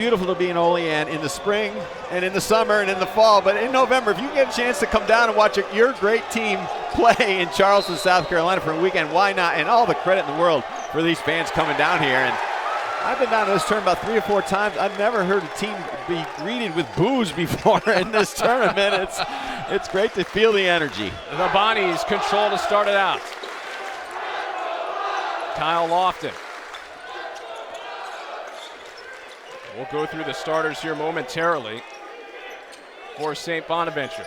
Beautiful to be in Olean in the spring and in the summer and in the fall, but in November, if you get a chance to come down and watch your great team play in Charleston, South Carolina for a weekend, why not? And all the credit in the world for these fans coming down here. And I've been down to this tournament about 3 or 4 times. I've never heard a team be greeted with boos before in this tournament. It's great to feel the energy. The Bonnies control to start it out. Kyle Lofton. We'll go through the starters here momentarily for St. Bonaventure.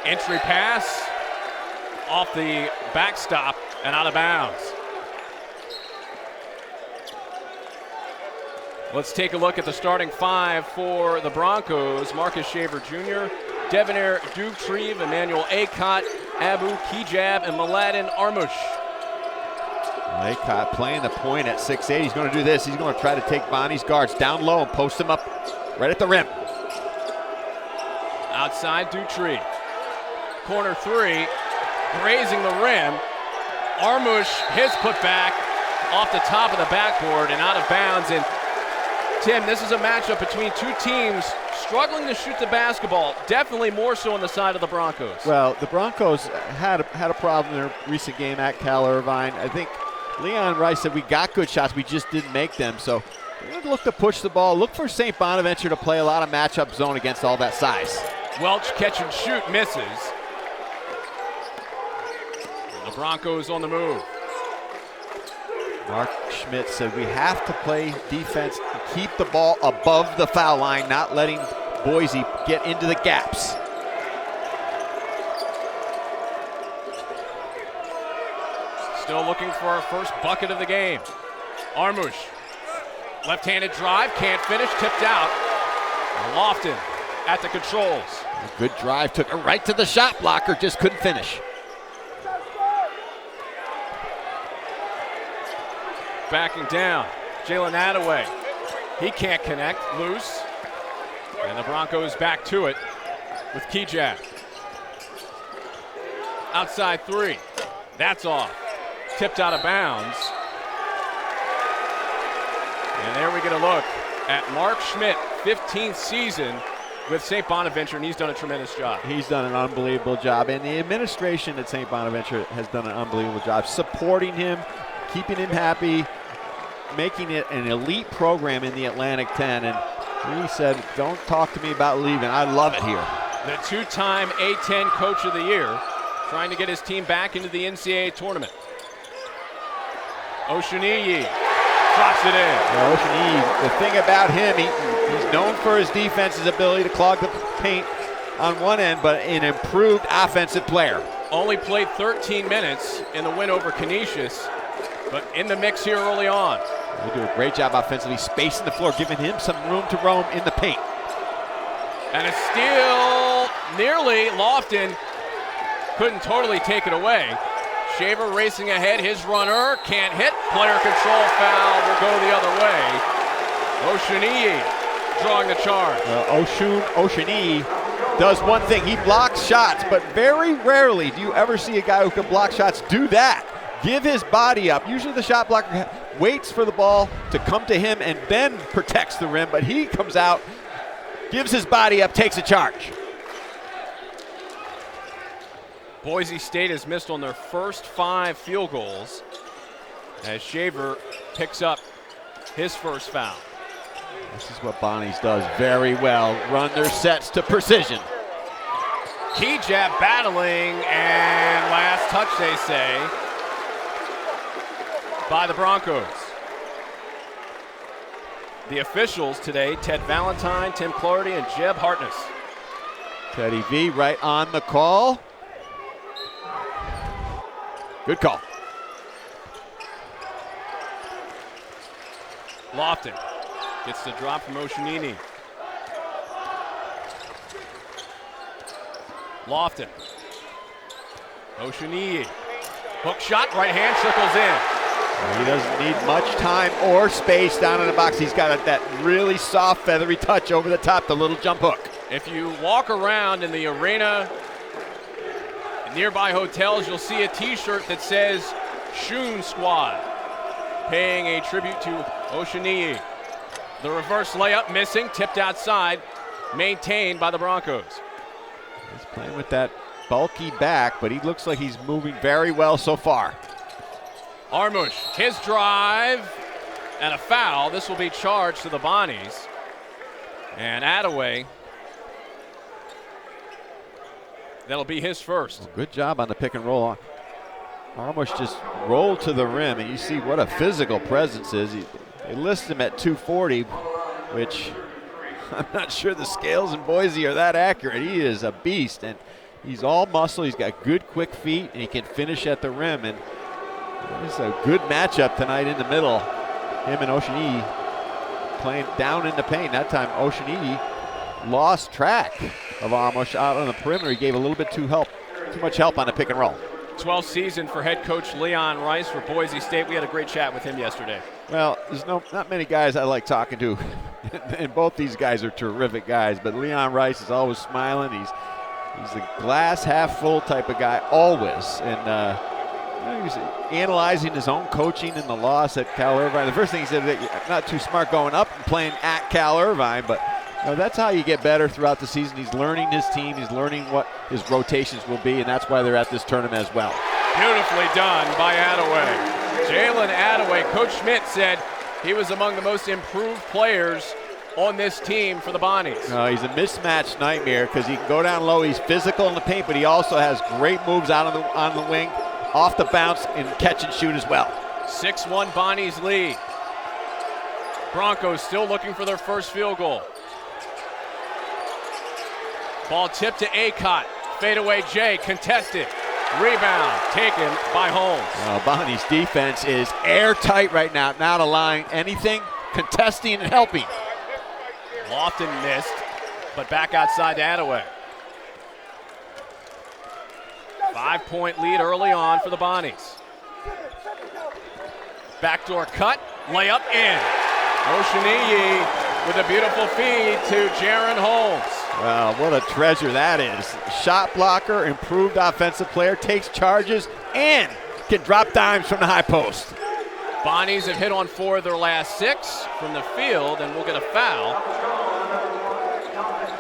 Entry pass off the backstop and out of bounds. Let's take a look at the starting 5 for the Broncos. Marcus Shaver Jr., Devonair Dugtreve, Emmanuel Acott, Abu Kijab, and Mladen Armush. Acott playing the point at 6'8". He's going to do this. He's going to try to take Bonnie's guards down low and post them up right at the rim. Outside Dugtreve. Corner 3, grazing the rim. Armush, his putback off the top of the backboard and out of bounds. And Tim, this is a matchup between two teams struggling to shoot the basketball, definitely more so on the side of the Broncos. Well, the Broncos had a problem in their recent game at Cal Irvine. I think Leon Rice said we got good shots, we just didn't make them. So we're going to look to push the ball. Look for St. Bonaventure to play a lot of matchup zone against all that size. Welch catch and shoot misses. The Broncos on the move. Mark Schmidt said we have to play defense and keep the ball above the foul line, not letting Boise get into the gaps. Still looking for our first bucket of the game. Armush, left-handed drive, can't finish, tipped out. Lofton at the controls. A good drive, took it right to the shot blocker, just couldn't finish. Backing down, Jalen Attaway. He can't connect, loose. And the Broncos back to it with Kijab. Outside 3, that's off. Tipped out of bounds. And there we get a look at Mark Schmidt, 15th season with St. Bonaventure, and he's done a tremendous job. He's done an unbelievable job, and the administration at St. Bonaventure has done an unbelievable job supporting him, keeping him happy, making it an elite program in the Atlantic 10. And he said, don't talk to me about leaving. I love it here. The 2-time A-10 Coach of the Year, trying to get his team back into the NCAA tournament. Oshuniyi drops it in. Well, Oshuniyi, the thing about him, he's known for his defense, his ability to clog the paint on one end, but an improved offensive player. Only played 13 minutes in the win over Canisius, but in the mix here early on. They do a great job offensively, spacing the floor, giving him some room to roam in the paint. And a steal, nearly. Lofton couldn't totally take it away. Shaver racing ahead, his runner can't hit. Player control foul will go the other way. Oshuniyi drawing the charge. Oshuniyi does one thing, he blocks shots, but very rarely do you ever see a guy who can block shots do that. Give his body up. Usually the shot blocker waits for the ball to come to him and then protects the rim, but he comes out, gives his body up, takes a charge. Boise State has missed on their first 5 field goals as Shaver picks up his first foul. This is what Bonnie's does very well, run their sets to precision. Kijab battling, and last touch, they say, by the Broncos. The officials today, Ted Valentine, Tim Clardy, and Jeb Hartness. Teddy V right on the call. Good call. Lofton gets the drop from Oshuniyi. Lofton. Oshuniyi. Hook shot, right hand, trickles in. He doesn't need much time or space down in the box. He's got that really soft, feathery touch over the top, the little jump hook. If you walk around in the arena, nearby hotels, you'll see a t-shirt that says Shoon Squad, paying a tribute to Oshuniyi. The reverse layup missing, tipped outside, maintained by the Broncos. He's playing with that bulky back, but he looks like he's moving very well so far. Armush, his drive, and a foul. This will be charged to the Bonnies. And Attaway, that'll be his first. Well, good job on the pick and roll. Armush just rolled to the rim, and you see what a physical presence is. They list him at 240, which I'm not sure the scales in Boise are that accurate. He is a beast, and he's all muscle. He's got good, quick feet, and he can finish at the rim. And it's a good matchup tonight in the middle. Him and Oshiniyi playing down in the paint. That time Oshiniyi lost track of Armush out on the perimeter. He gave a little bit too much help on the pick and roll. 12th season for head coach Leon Rice for Boise State. We had a great chat with him yesterday. Well, there's not many guys I like talking to, and both these guys are terrific guys, but Leon Rice is always smiling. He's a glass half full type of guy always, and he's analyzing his own coaching in the loss at Cal Irvine. The first thing he said, that not too smart going up and playing at Cal Irvine, but that's how you get better throughout the season. He's learning his team. He's learning what his rotations will be, and that's why they're at this tournament as well. Beautifully done by Attaway. Jalen Attaway, Coach Schmidt said he was among the most improved players on this team for the Bonnies. He's a mismatch nightmare because he can go down low. He's physical in the paint, but he also has great moves out on the wing, off the bounce, and catch and shoot as well. 6-1 Bonnies lead. Broncos still looking for their first field goal. Ball tipped to Acott. Fadeaway Jay, contested. Rebound taken by Holmes. Bonnie's defense is airtight right now, not allowing anything, contesting and helping. Lofton missed, but back outside to Attaway. 5-point lead early on for the Bonnies. Backdoor cut, layup in. Oshiniyi with a beautiful feed to Jaron Holmes. Well, what a treasure that is. Shot blocker, improved offensive player, takes charges, and can drop dimes from the high post. Bonnies have hit on 4 of their last 6 from the field, and we'll get a foul.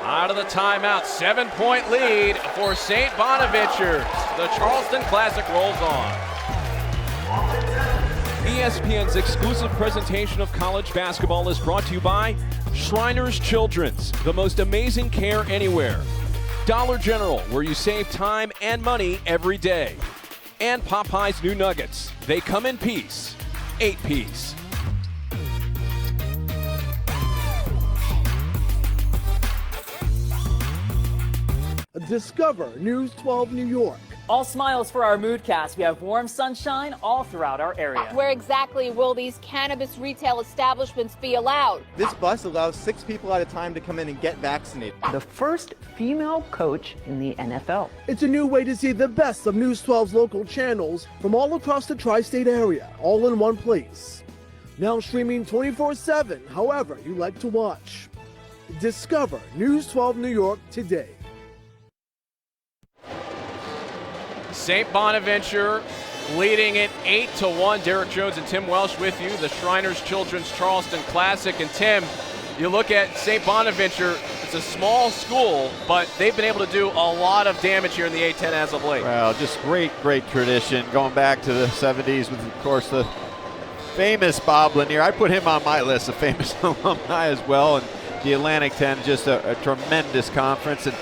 Out of the timeout, 7-point lead for St. Bonaventure. The Charleston Classic rolls on. ESPN's exclusive presentation of college basketball is brought to you by Shriners Children's, the most amazing care anywhere. Dollar General, where you save time and money every day. And Popeye's new nuggets. They come in piece, 8-piece. Discover News 12 New York. All smiles for our Moodcast. We have warm sunshine all throughout our area. Where exactly will these cannabis retail establishments be allowed? This bus allows 6 people at a time to come in and get vaccinated. The first female coach in the NFL. It's a new way to see the best of News 12's local channels from all across the tri-state area, all in one place. Now streaming 24/7, however you like to watch. Discover News 12 New York today. St. Bonaventure leading it 8-1. Derek Jones and Tim Welsh with you. The Shriners Children's Charleston Classic. And Tim, you look at St. Bonaventure, it's a small school, but they've been able to do a lot of damage here in the A-10 as of late. Well, just great tradition going back to the 70s with, of course, the famous Bob Lanier. I put him on my list of famous alumni as well. And the Atlantic 10, just a tremendous conference. And,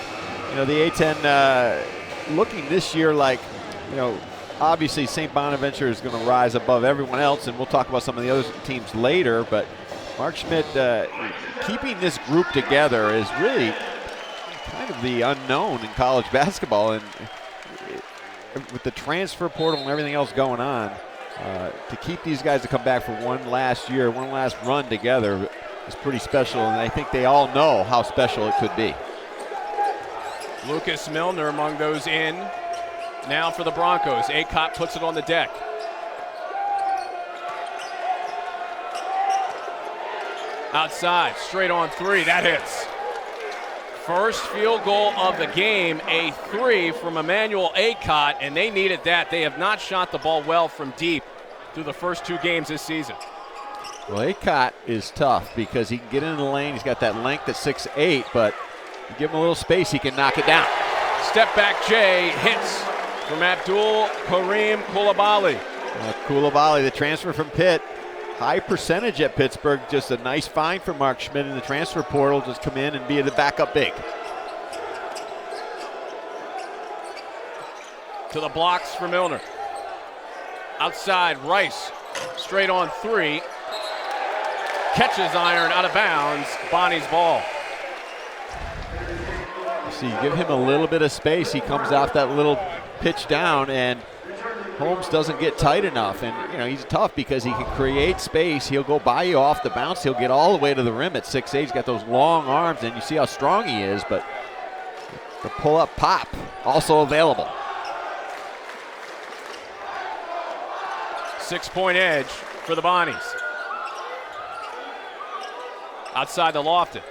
the A-10 looking this year like, obviously St. Bonaventure is going to rise above everyone else, and we'll talk about some of the other teams later, but Mark Schmidt keeping this group together is really kind of the unknown in college basketball, and with the transfer portal and everything else going on, to keep these guys to come back for one last run together is pretty special, and I think they all know how special it could be. Lucas Milner among those in. Now for the Broncos. Acott puts it on the deck. Outside, straight on 3. That hits. First field goal of the game, a 3 from Emmanuel Acott, and they needed that. They have not shot the ball well from deep through the first 2 games this season. Well, Acott is tough because he can get in the lane. He's got that length at 6'8", but you give him a little space, he can knock it down. Step back Jay hits from Abdul Karim Coulibaly. Coulibaly, the transfer from Pitt. High percentage at Pittsburgh. Just a nice find for Mark Schmidt in the transfer portal. Just come in and be the backup big. To the blocks for Milner. Outside, Rice. Straight on three. Catches iron out of bounds. Bonnie's ball. So you give him a little bit of space. He comes off that little pitch down, and Holmes doesn't get tight enough. And, you know, he's tough because he can create space. He'll go by you off the bounce. He'll get all the way to the rim at 6'8". He's got those long arms, and you see how strong he is. But the pull-up pop also available. 6-point edge for the Bonnies. Outside the Lofton.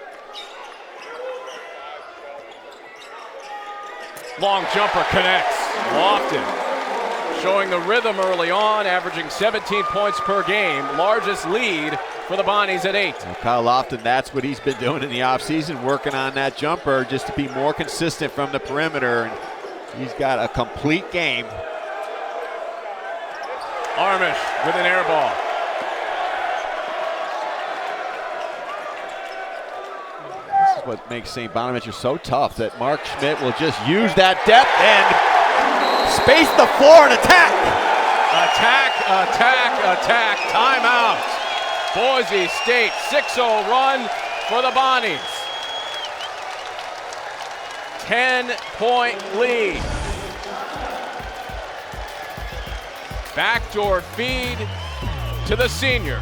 Long jumper connects. Lofton showing the rhythm early on, averaging 17 points per game. Largest lead for the Bonnies at 8. Well, Kyle Lofton, that's what he's been doing in the offseason, working on that jumper just to be more consistent from the perimeter. And he's got a complete game. Armish with an air ball. This is what makes St. Bonaventure so tough, that Mark Schmidt will just use that depth and space the floor and attack. Attack, attack, attack. Timeout. Boise State 6-0 run for the Bonnies. 10-point lead. Backdoor feed to the senior.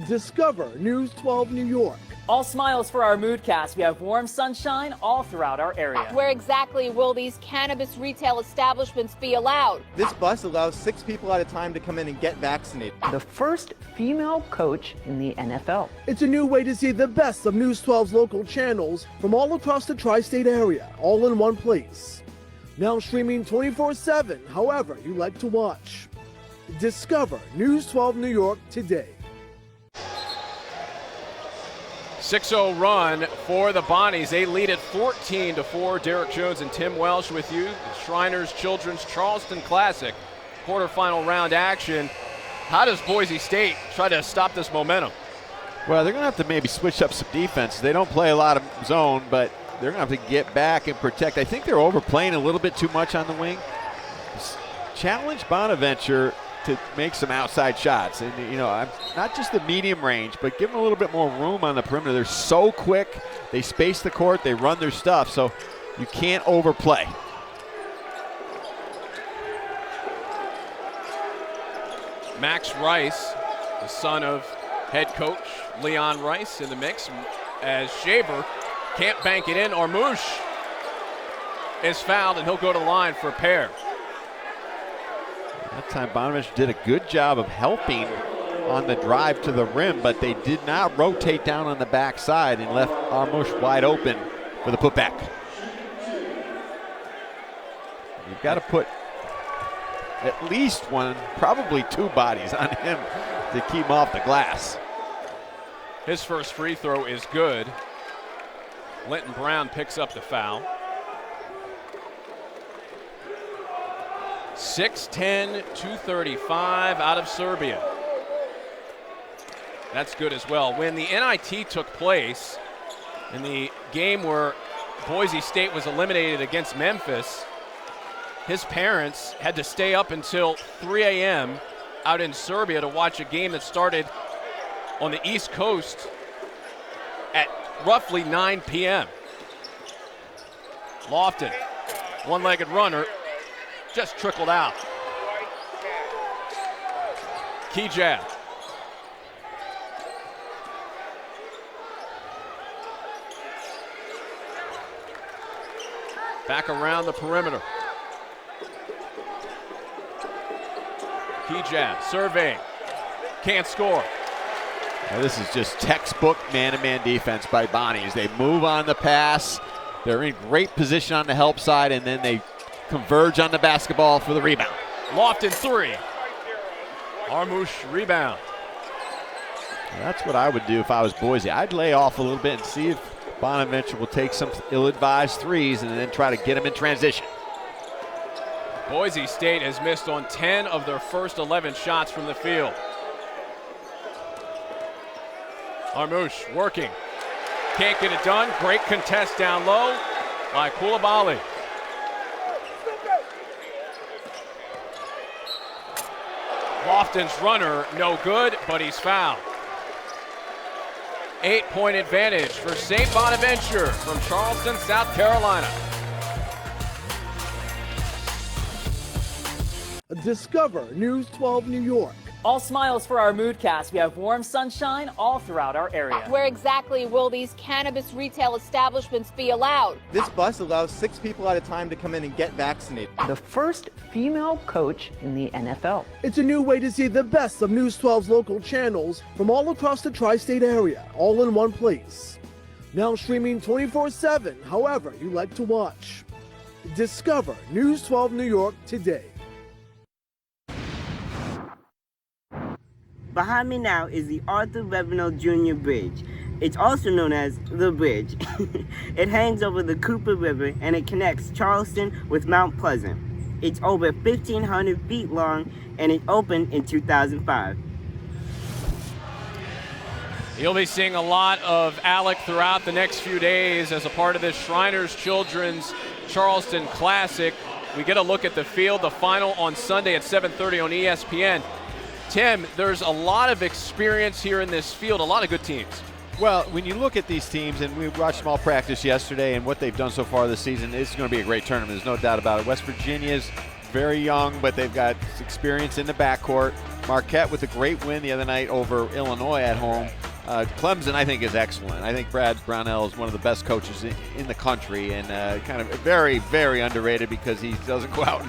Discover News 12 New York. All smiles for our moodcast. We have warm sunshine all throughout our area. Where exactly will these cannabis retail establishments be allowed? This bus allows 6 people at a time to come in and get vaccinated. The first female coach in the NFL. It's a new way to see the best of News 12's local channels from all across the tri-state area, all in one place. Now streaming 24/7, however you like to watch. Discover News 12 New York today. 6-0 run for the Bonnies. They lead at 14-4. Derek Jones and Tim Welsh with you. The Shriners Children's Charleston Classic quarterfinal round action. How does Boise State try to stop this momentum? Well, they're going to have to maybe switch up some defense. They don't play a lot of zone, but they're going to have to get back and protect. I think they're overplaying a little bit too much on the wing. Challenge Bonaventure to make some outside shots. And, you know, not just the medium range, but give them a little bit more room on the perimeter. They're so quick. They space the court. They run their stuff. So you can't overplay. Max Rice, the son of head coach Leon Rice, in the mix, as Shaver can't bank it in. Ormush is fouled, and he'll go to the line for a pair. That time Bonaventure did a good job of helping on the drive to the rim, but they did not rotate down on the backside and left Ormush wide open for the putback. You've got to put at least one, probably 2 bodies on him to keep him off the glass. His first free throw is good. Linton Brown picks up the foul. 6'10", 235 out of Serbia. That's good as well. When the NIT took place, in the game where Boise State was eliminated against Memphis, his parents had to stay up until 3 a.m. out in Serbia to watch a game that started on the East Coast at roughly 9 p.m. Lofton, one-legged runner, just trickled out. Key jab. Back around the perimeter. Key jab, surveying, can't score. Now this is just textbook man-to-man defense by Bonnie as they move on the pass. They're in great position on the help side, and then they converge on the basketball for the rebound. Lofton three. Armush rebound. That's what I would do if I was Boise. I'd lay off a little bit and see if Bonaventure will take some ill-advised threes and then try to get them in transition. Boise State has missed on 10 of their first 11 shots from the field. Armush working. Can't get it done. Great contest down low by Coulibaly. Lofton's runner, no good, but he's fouled. 8-point advantage for St. Bonaventure from Charleston, South Carolina. Discover News 12 New York. All smiles for our moodcast. We have warm sunshine all throughout our area. Where exactly will these cannabis retail establishments be allowed? This bus allows 6 people at a time to come in and get vaccinated. The first female coach in the NFL. It's a new way to see the best of News 12's local channels from all across the tri-state area, all in one place. Now streaming 24/7, however you like to watch. Discover News 12 New York today. Behind me now is the Arthur Revenell Jr. Bridge. It's also known as The Bridge. It hangs over the Cooper River and it connects Charleston with Mount Pleasant. It's over 1,500 feet long and it opened in 2005. You'll be seeing a lot of Alec throughout the next few days as a part of this Shriners Children's Charleston Classic. We get a look at the field, the final on Sunday at 7:30 on ESPN. Tim, there's a lot of experience here in this field, a lot of good teams. Well, when you look at these teams, and we watched them all practice yesterday, and what they've done so far this season, it's going to be a great tournament. There's no doubt about it. West Virginia's very young, but they've got experience in the backcourt. Marquette with a great win the other night over Illinois at home. Clemson, I think, is excellent. I think Brad Brownell is one of the best coaches in the country, and kind of very, very underrated because he doesn't go out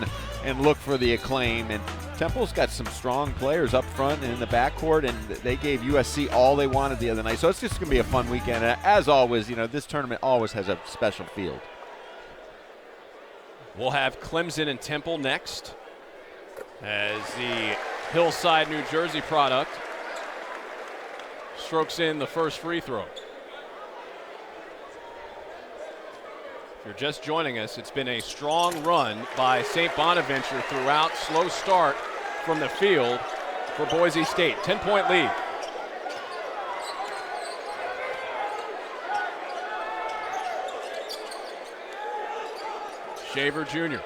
and look for the acclaim. And Temple's got some strong players up front and in the backcourt, and they gave USC all they wanted the other night. So it's just going to be a fun weekend. And as always, this tournament always has a special field. We'll have Clemson and Temple next as the Hillside, New Jersey product strokes in the first free throw. If you're just joining us, it's been a strong run by St. Bonaventure throughout. Slow start from the field for Boise State. 10-point lead. Shaver Jr.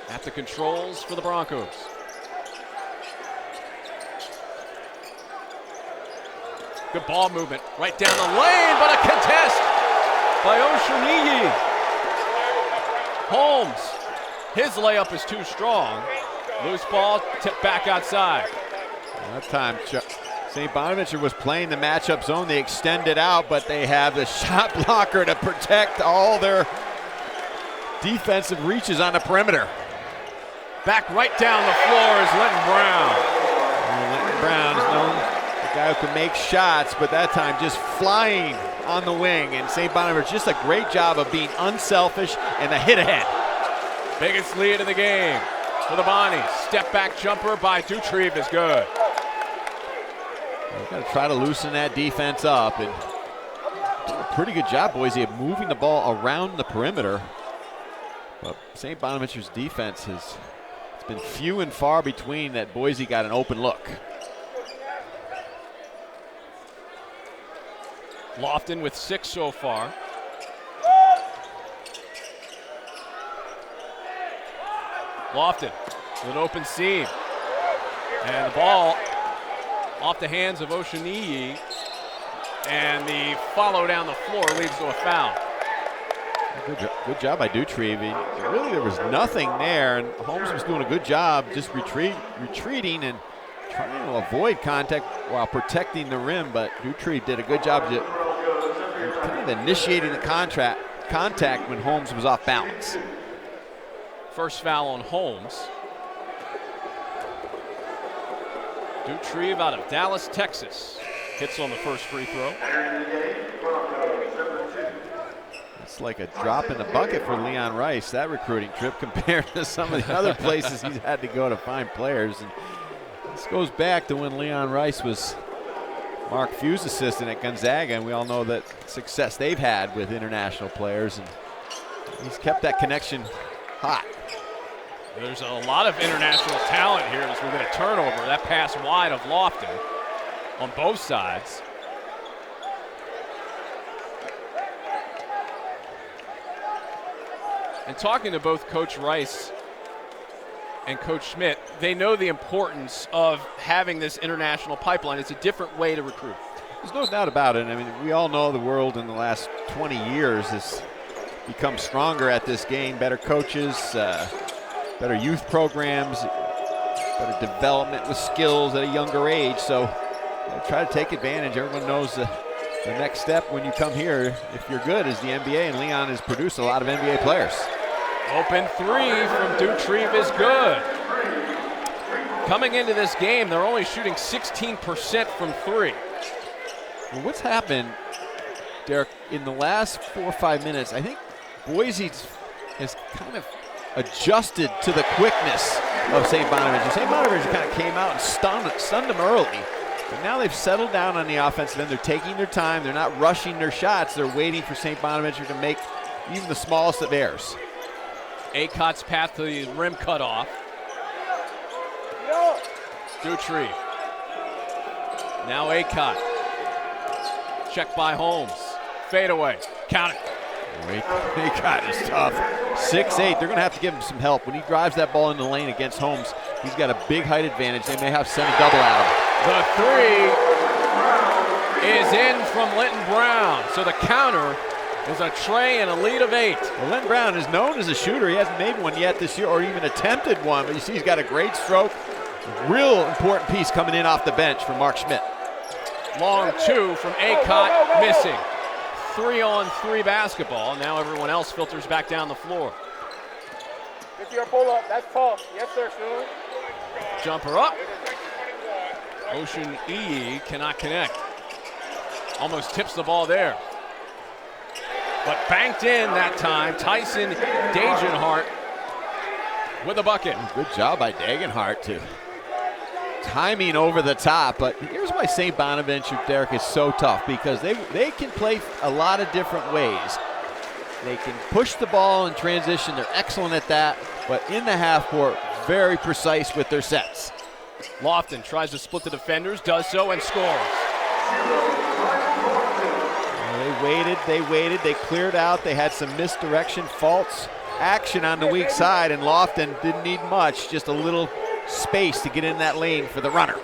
at the controls for the Broncos. Good ball movement right down the lane, but a contest by Oshuniyi. Holmes, his layup is too strong. Loose ball, tipped back outside. That time, St. Bonaventure was playing the matchup zone. They extended out, but they have the shot blocker to protect all their defensive reaches on the perimeter. Back right down the floor is Linton Brown. Linton Brown is known the guy who can make shots, but that time just flying on the wing. And St. Bonaventure just a great job of being unselfish and a hit ahead. Biggest lead of the game for the Bonnies. Step back jumper by Dutrieve is good. They've got to try to loosen that defense up, and did a pretty good job, Boise, of moving the ball around the perimeter. But St. Bonaventure's defense it's been few and far between that Boise got an open look. Lofton with 6 so far. Lofton with an open seam. And the ball off the hands of Oshuniyi. And the follow down the floor leads to a foul. Good job by Dutrieve. Really, there was nothing there, and Holmes was doing a good job just retreating and trying to avoid contact while protecting the rim, but Dutrieve did a good job kind of initiating the contact when Holmes was off balance. First foul on Holmes. Dutrieve out of Dallas, Texas. Hits on the first free throw. It's like a drop in the bucket for Leon Rice, that recruiting trip, compared to some of the other places he's had to go to find players. And this goes back to when Leon Rice was Mark Few's assistant at Gonzaga, and we all know that success they've had with international players, and he's kept that connection hot. There's a lot of international talent here as we get a turnover. That pass wide of Lofton on both sides. And talking to both Coach Rice and Coach Schmidt, they know the importance of having this international pipeline. It's a different way to recruit. There's no doubt about it. I mean, we all know the world in the last 20 years has become stronger at this game. Better coaches, better youth programs, better development with skills at a younger age. So try to take advantage. Everyone knows the next step when you come here, if you're good, is the NBA, and Leon has produced a lot of NBA players. Open three from Dutrieve is good. Coming into this game, they're only shooting 16% from three. Well, what's happened, Derek, in the last 4 or 5 minutes, I think Boise has kind of adjusted to the quickness of St. Bonaventure. St. Bonaventure kind of came out and stunned them early. But now they've settled down on the offensive end. They're taking their time. They're not rushing their shots. They're waiting for St. Bonaventure to make even the smallest of errors. Acot's path to the rim cut off. Dutrieve. Now Acot. Check by Holmes. Fade away. Count it. Acot is tough. 6'8". They're going to have to give him some help. When he drives that ball in the lane against Holmes, he's got a big height advantage. They may have to send a double at him. The three is in from Linton Brown. So the counter is a tray and a lead of 8. Well, Linton Brown is known as a shooter. He hasn't made one yet this year or even attempted one, but you see he's got a great stroke. Real important piece coming in off the bench for Mark Schmidt. Long two from Acot, missing. 3-on-3 basketball. Now everyone else filters back down the floor. It's your pull up. That's tall. Yes, sir, Sean. Jumper up. Ocean E cannot connect. Almost tips the ball there. But banked in that time. Tyson Dagenhart with a bucket. Good job by Dagenhart too. Timing over the top, but here's why St. Bonaventure, Derek, is so tough, because they can play a lot of different ways. They can push the ball in transition. They're excellent at that, but in the half court, very precise with their sets. Lofton tries to split the defenders, does so, and scores. They waited, they cleared out. They had some misdirection, faults, action on the weak side, and Lofton didn't need much, just a little space to get in that lane for the runner.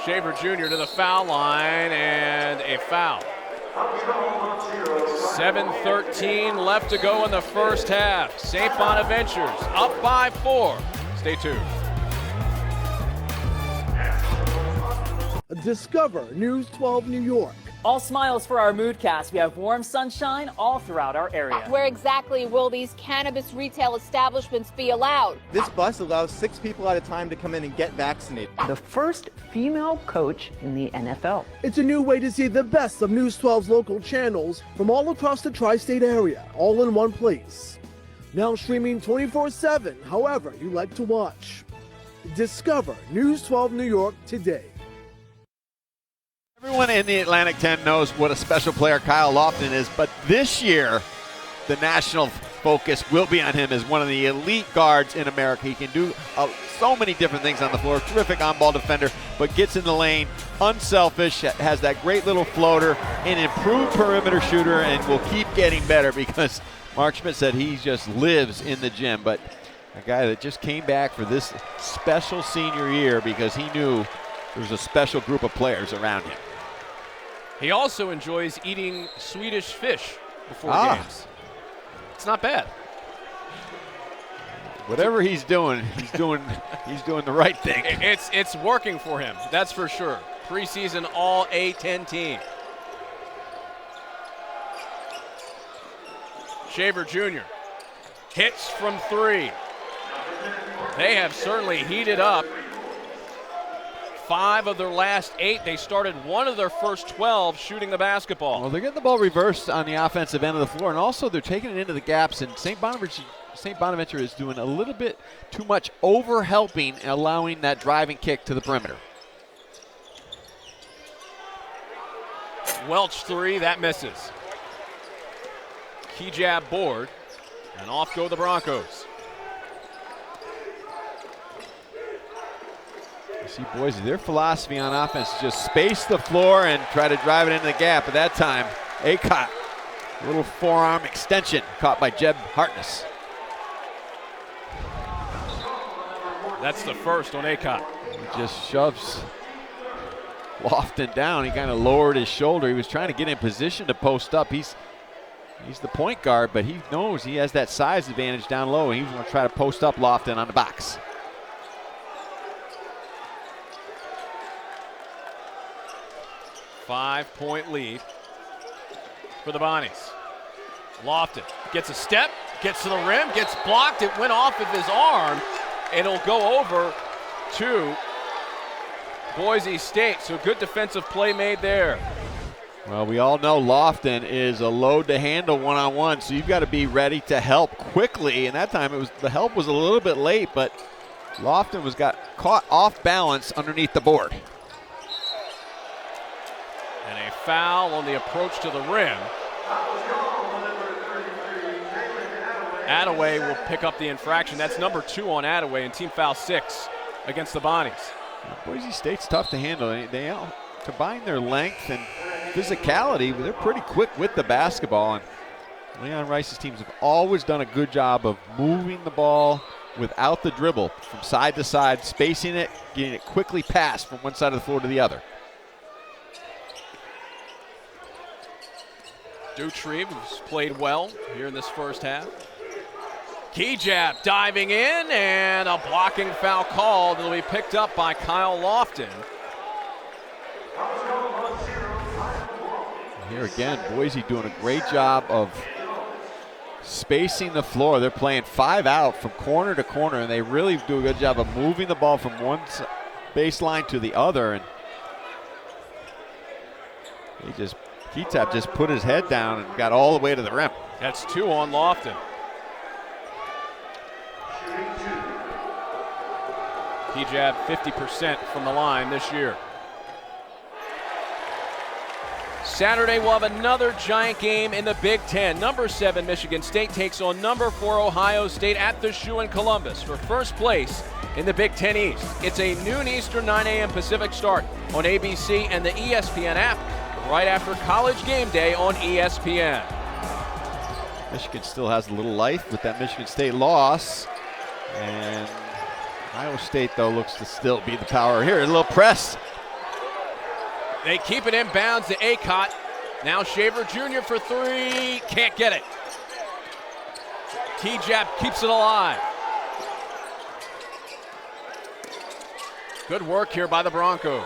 Shaver Jr. to the foul line, and a foul. 7:13 left to go in the first half. St. Bonaventure's up by 4. Stay tuned. Discover News 12 New York. All smiles for our Moodcast. We have warm sunshine all throughout our area. Where exactly will these cannabis retail establishments be allowed? This bus allows 6 people at a time to come in and get vaccinated. The first female coach in the NFL. It's a new way to see the best of News 12's local channels from all across the tri-state area, all in one place. Now streaming 24/7, however you like to watch. Discover News 12 New York today. Everyone in the Atlantic 10 knows what a special player Kyle Lofton is, but this year, the national focus will be on him as one of the elite guards in America. He can do so many different things on the floor. Terrific on-ball defender, but gets in the lane, unselfish, has that great little floater, an improved perimeter shooter, and will keep getting better because Mark Schmidt said he just lives in the gym. But a guy that just came back for this special senior year because he knew there was a special group of players around him. He also enjoys eating Swedish fish before games. It's not bad. Whatever he's doing the right thing. It's working for him, that's for sure. Preseason all A-10 team. Shaver Jr. hits from 3. They have certainly heated up. 5 of their last 8. They started 1 of their first 12 shooting the basketball. Well, they're getting the ball reversed on the offensive end of the floor, and also they're taking it into the gaps, and St. Bonaventure is doing a little bit too much over-helping and allowing that driving kick to the perimeter. Welch 3, that misses. Key jab board, and off go the Broncos. You see Boise, their philosophy on offense is just space the floor and try to drive it into the gap. At that time, Acott, a little forearm extension caught by Jeb Hartness. That's the first on Acott. He just shoves Lofton down. He kind of lowered his shoulder. He was trying to get in position to post up. He's the point guard, but he knows he has that size advantage down low, and he's going to try to post up Lofton on the box. Five-point lead for the Bonnies. Lofton gets a step, gets to the rim, gets blocked. It went off of his arm. It'll go over to Boise State. So good defensive play made there. Well, we all know Lofton is a load to handle one-on-one, so you've got to be ready to help quickly. And that time the help was a little bit late, but Lofton got caught off balance underneath the board. And a foul on the approach to the rim. Attaway will pick up the infraction. That's number 2 on Attaway, and team foul 6 against the Bonnies. Boise State's tough to handle. They all combine their length and physicality, but they're pretty quick with the basketball. And Leon Rice's teams have always done a good job of moving the ball without the dribble from side to side, spacing it, getting it quickly passed from one side of the floor to the other. Dutrieve has played well here in this first half. Key jab diving in, and a blocking foul called. It'll be picked up by Kyle Lofton. Here again, Boise doing a great job of spacing the floor. They're playing 5 out from corner to corner, and they really do a good job of moving the ball from one baseline to the other. And Ketab just put his head down and got all the way to the rim. That's 2 on Lofton. Key-jab 50% from the line this year. Saturday we'll have another giant game in the Big Ten. Number 7 Michigan State takes on number 4 Ohio State at the Shoe in Columbus for first place in the Big Ten East. It's a noon Eastern, 9 a.m. Pacific start on ABC and the ESPN app right after College Game Day on ESPN. Michigan still has a little life with that Michigan State loss. And Iowa State, though, looks to still be the power here. A little press. They keep it inbounds to Acott. Now Shaver Jr. for 3. Can't get it. T-Jab keeps it alive. Good work here by the Broncos.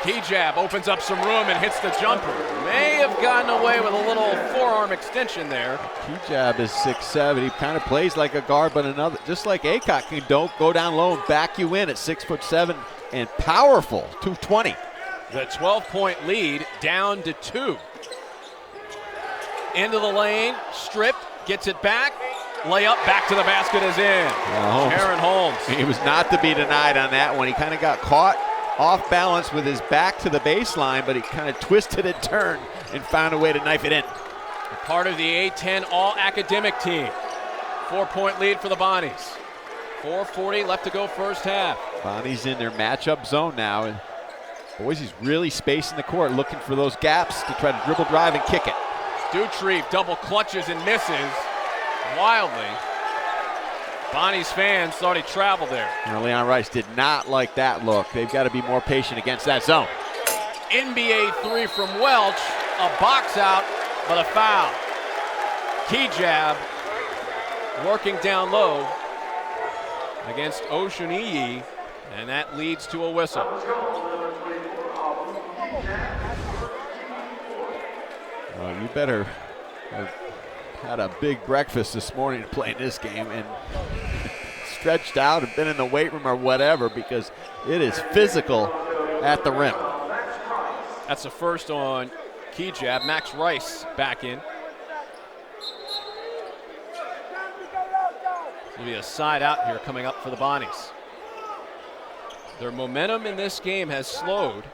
T-Jab opens up some room and hits the jumper. May have gotten away with a little forearm extension there. T-Jab is 6'7". He kind of plays like a guard, but another, just like Acott can don't go down low and back you in at 6'7" and powerful, 220. The 12-point lead down to 2. Into the lane, stripped, gets it back. Layup back to the basket is in. Aaron Holmes. He was not to be denied on that one. He kind of got caught off balance with his back to the baseline, but he kind of twisted and turned and found a way to knife it in. Part of the A-10 All-Academic team. 4-point lead for the Bonnies. 4:40 left to go first half. Bonnie's in their matchup zone now, and Boise's really spacing the court, looking for those gaps to try to dribble, drive, and kick it. Dutrieve double clutches and misses wildly. Bonnie's fans thought he traveled there. And Leon Rice did not like that look. They've got to be more patient against that zone. NBA 3 from Welch, a box out, but a foul. Key jab, working down low against Oshuniyi, and that leads to a whistle. Well, you better have had a big breakfast this morning to play in this game, and stretched out and been in the weight room or whatever, because it is physical at the rim. That's the first on key jab. Max Rice back in. There'll be a side out here coming up for the Bonnies. Their momentum in this game has slowed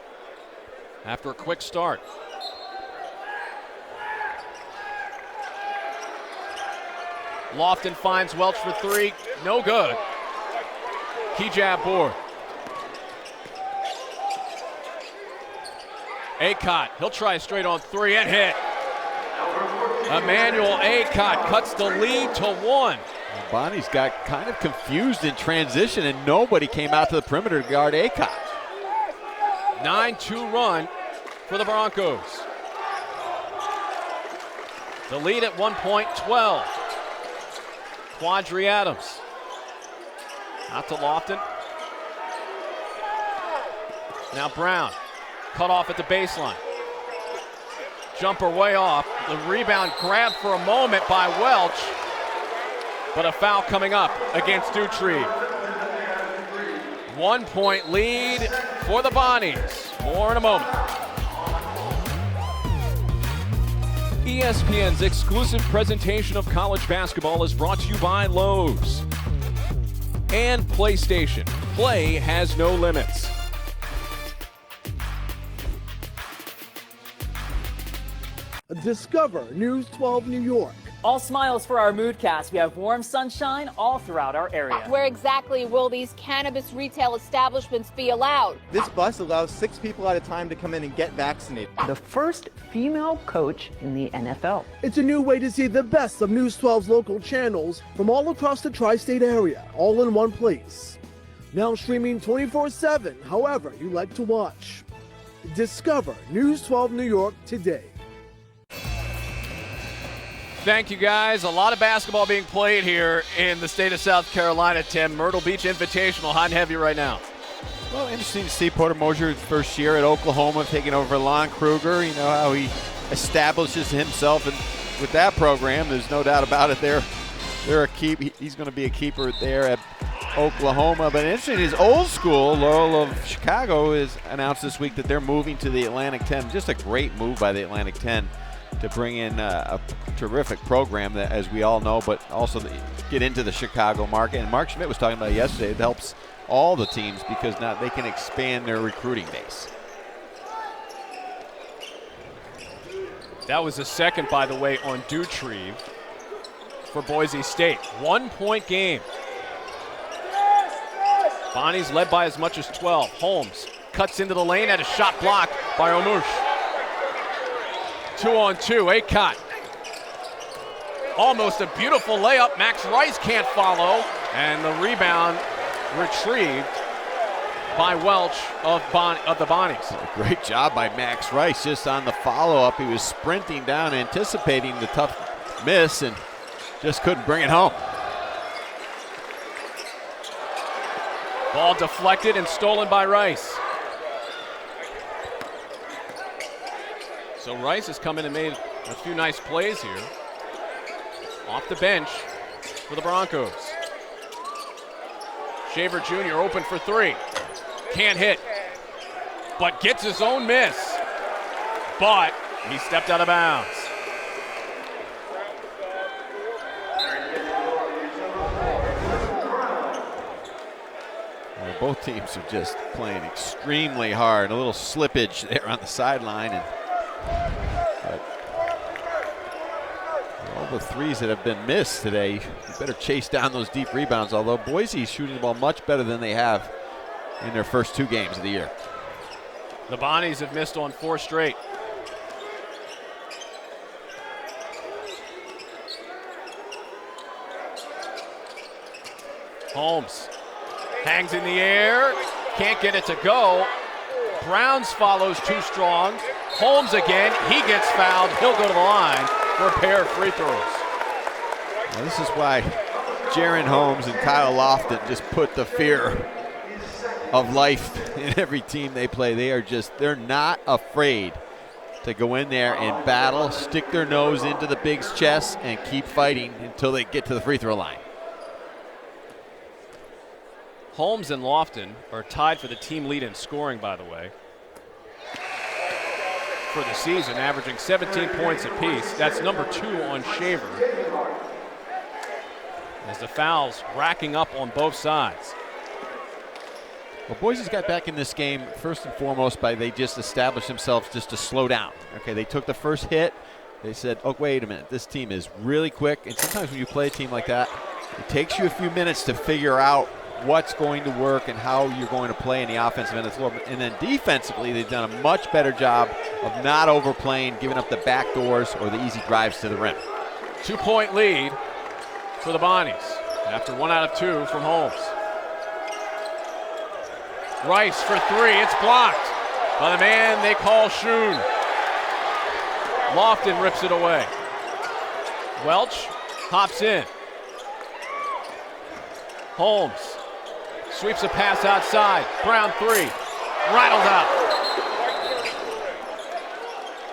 after a quick start. Lofton finds Welch for three. No good. Key jab board. Acott, he'll try straight on three and hit. Emmanuel Acott cuts the lead to 1. Bonnie's got kind of confused in transition, and nobody came out to the perimeter to guard Acott. 9-2 run for the Broncos. The lead at 1 point, 12. Quadri Adams. Out to Lofton. Now Brown. Cut off at the baseline. Jumper way off. The rebound grabbed for a moment by Welch. But a foul coming up against Dutrieve. 1 point lead for the Bonnies. More in a moment. ESPN's exclusive presentation of college basketball is brought to you by Lowe's and PlayStation. Play has no limits. Discover News 12 New York. All smiles for our Moodcast. We have warm sunshine all throughout our area. Where exactly will these cannabis retail establishments be allowed? This bus allows 6 people at a time to come in and get vaccinated. The first female coach in the NFL. It's a new way to see the best of News 12's local channels from all across the tri-state area, all in one place. Now streaming 24/7, however you like to watch. Discover News 12 New York today. Thank you, guys. A lot of basketball being played here in the state of South Carolina, Tim. Myrtle Beach Invitational, hot and heavy right now. Well, interesting to see Porter Mosier's first year at Oklahoma taking over Lon Kruger. You know how he establishes himself with that program. There's no doubt about it. He's going to be a keeper there at Oklahoma. But interesting, his old school, Loyola of Chicago, is announced this week that they're moving to the Atlantic 10. Just a great move by the Atlantic 10 to bring in a terrific program that, as we all know, but also get into the Chicago market. And Mark Schmidt was talking about it yesterday. It helps all the teams because now they can expand their recruiting base. That was the second, by the way, on Dutrieve for Boise State. 1 point game. Bonnie's led by as much as 12. Holmes cuts into the lane, had a shot blocked by Omush. 2-on-2, Acott. Almost a beautiful layup. Max Rice can't follow, and the rebound retrieved by Welch of the Bonnies. Great job by Max Rice just on the follow-up. He was sprinting down, anticipating the tough miss, and just couldn't bring it home. Ball deflected and stolen by Rice. So Rice has come in and made a few nice plays here. Off the bench for the Broncos. Shaver Jr. open for three. Can't hit, but gets his own miss. But he stepped out of bounds. Both teams are just playing extremely hard. A little slippage there on the sideline, and all the threes that have been missed today, you better chase down those deep rebounds, although Boise's shooting the ball much better than they have in their first 2 games of the year. The Bonnies have missed on 4 straight. Holmes hangs in the air, can't get it to go. Browns follows too strong. Holmes again, he gets fouled. He'll go to the line for a pair of free throws. Now this is why Jaron Holmes and Kyle Lofton just put the fear of life in every team they play. They're not afraid to go in there and battle, stick their nose into the big's chest, and keep fighting until they get to the free throw line. Holmes and Lofton are tied for the team lead in scoring, by the way, for the season, averaging 17 points apiece. That's number 2 on Shaver. As the fouls racking up on both sides. Well, Boise's got back in this game first and foremost by they just established themselves just to slow down. Okay, they took the first hit. They said, oh, wait a minute, this team is really quick. And sometimes when you play a team like that, it takes you a few minutes to figure out what's going to work and how you're going to play in the offensive end of the floor. And then defensively, they've done a much better job of not overplaying, giving up the back doors or the easy drives to the rim. 2-point lead for the Bonnies after 1 out of 2 from Holmes. Rice for 3, it's blocked by the man they call Schoon. Lofton rips it away. Welch hops in. Holmes sweeps a pass outside. Brown 3, rattles out.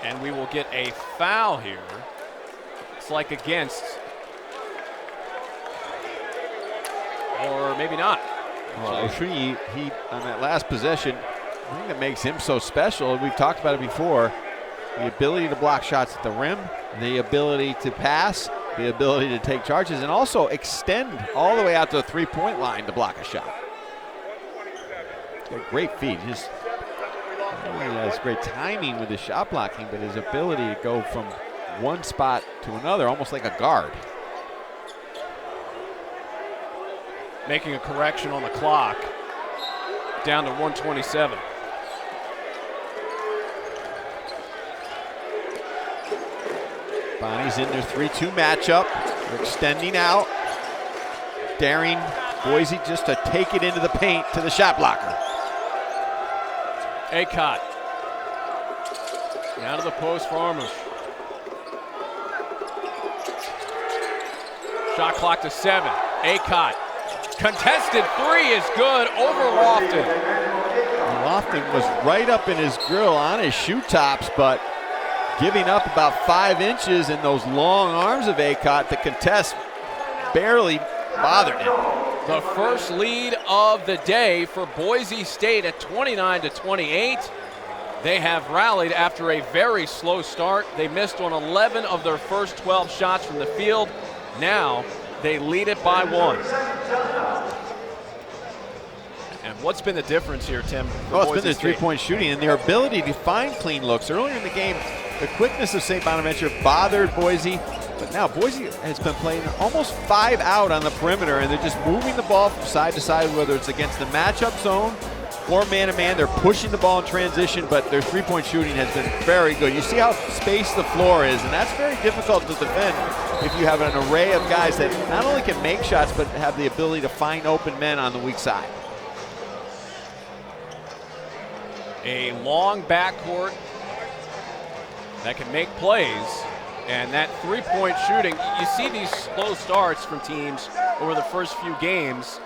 And we will get a foul here. It's like against, or maybe not. Well, Oshuni, he on that last possession, I think that makes him so special. We've talked about it before. The ability to block shots at the rim, the ability to pass, the ability to take charges, and also extend all the way out to the three-point line to block a shot. He's got great feet. He has great timing with his shot blocking, but his ability to go from one spot to another, almost like a guard. Making a correction on the clock, down to 127. Bonnie's in their 3-2 matchup. They're extending out, daring Boise just to take it into the paint to the shot blocker. Acott. Down to the post for Armush. Shot clock to 7. Acott. Contested 3 is good over Lofton. Lofton was right up in his grill on his shoe tops, but giving up about 5 inches in those long arms of Acott, the contest barely bothered him. The first lead of the day for Boise State at 29-28. They have rallied after a very slow start. They missed on 11 of their first 12 shots from the field. Now they lead it by 1. And what's been the difference here, Tim? Well, it's been their three-point shooting and their ability to find clean looks. Earlier in the game, the quickness of St. Bonaventure bothered Boise, but now Boise has been playing almost 5 out on the perimeter, and they're just moving the ball from side to side, whether it's against the matchup zone or man-to-man. They're pushing the ball in transition, but their three-point shooting has been very good. You see how spaced the floor is, and that's very difficult to defend if you have an array of guys that not only can make shots, but have the ability to find open men on the weak side. A long backcourt that can make plays, and that three-point shooting, you see these slow starts from teams over the first few games,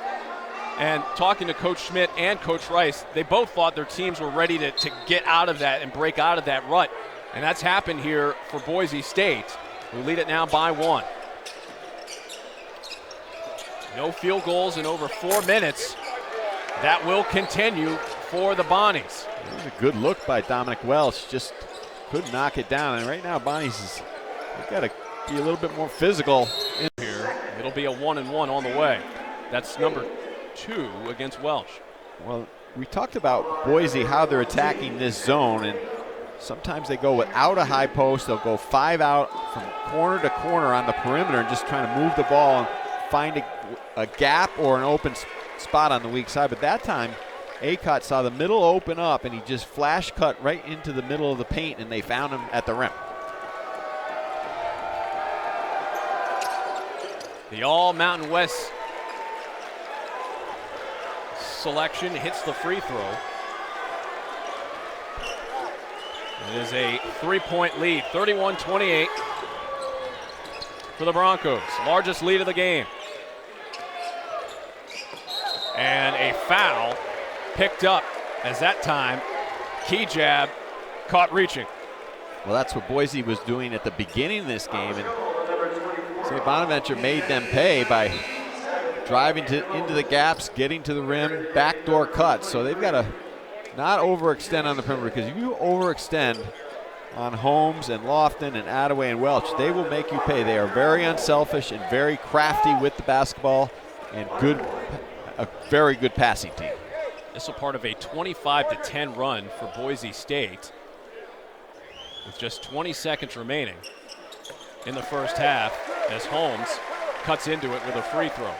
and talking to Coach Schmidt and Coach Rice, they both thought their teams were ready to get out of that and break out of that rut, and that's happened here for Boise State, who lead it now by 1. No field goals in over 4 minutes. That will continue for the Bonnies. It was a good look by Dominic Welch, just couldn't knock it down. And right now, Bonnie's they've got to be a little bit more physical in here. It'll be a 1-and-1 on the way. That's number 2 against Welch. Well, we talked about Boise, how they're attacking this zone, and sometimes they go without a high post. They'll go 5 out from corner to corner on the perimeter and just trying to move the ball and find a gap or an open spot on the weak side. But that time, Acott saw the middle open up, and he just flash cut right into the middle of the paint, and they found him at the rim. The All-Mountain West selection hits the free throw. It is a 3-point lead, 31-28 for the Broncos. Largest lead of the game. And a foul picked up as that time Kejab caught reaching. Well, that's what Boise was doing at the beginning of this game, and St. Bonaventure made them pay by driving into the gaps, getting to the rim, backdoor cuts. So they've got to not overextend on the perimeter, because if you overextend on Holmes and Lofton and Attaway and Welch, they will make you pay. They are very unselfish and very crafty with the basketball, and a very good passing team. This is part of a 25-10 run for Boise State with just 20 seconds remaining in the first half as Holmes cuts into it with a free throw.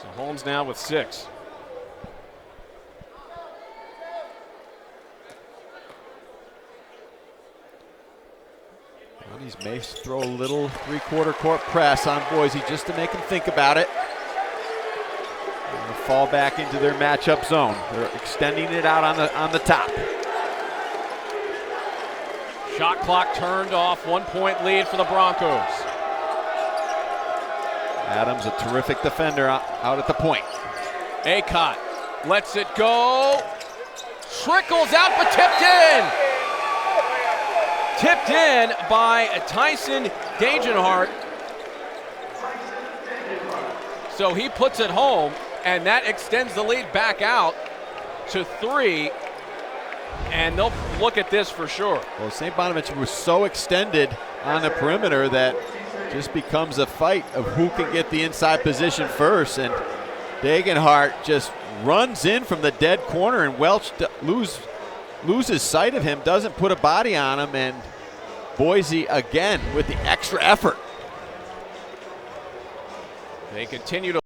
So Holmes now with 6. He may throw a little three-quarter court press on Boise just to make them think about it. And they'll fall back into their matchup zone. They're extending it out on the top. Shot clock turned off, 1-point lead for the Broncos. Adams, a terrific defender out at the point. Acott lets it go. Trickles out, but tipped in. Tipped in by Tyson Dagenhart. So he puts it home, and that extends the lead back out to 3. And they'll look at this for sure. Well, St. Bonaventure was so extended on the perimeter that just becomes a fight of who can get the inside position first. And Dagenhart just runs in from the dead corner, and Welch loses sight of him, doesn't put a body on him, and Boise again with the extra effort. They continue to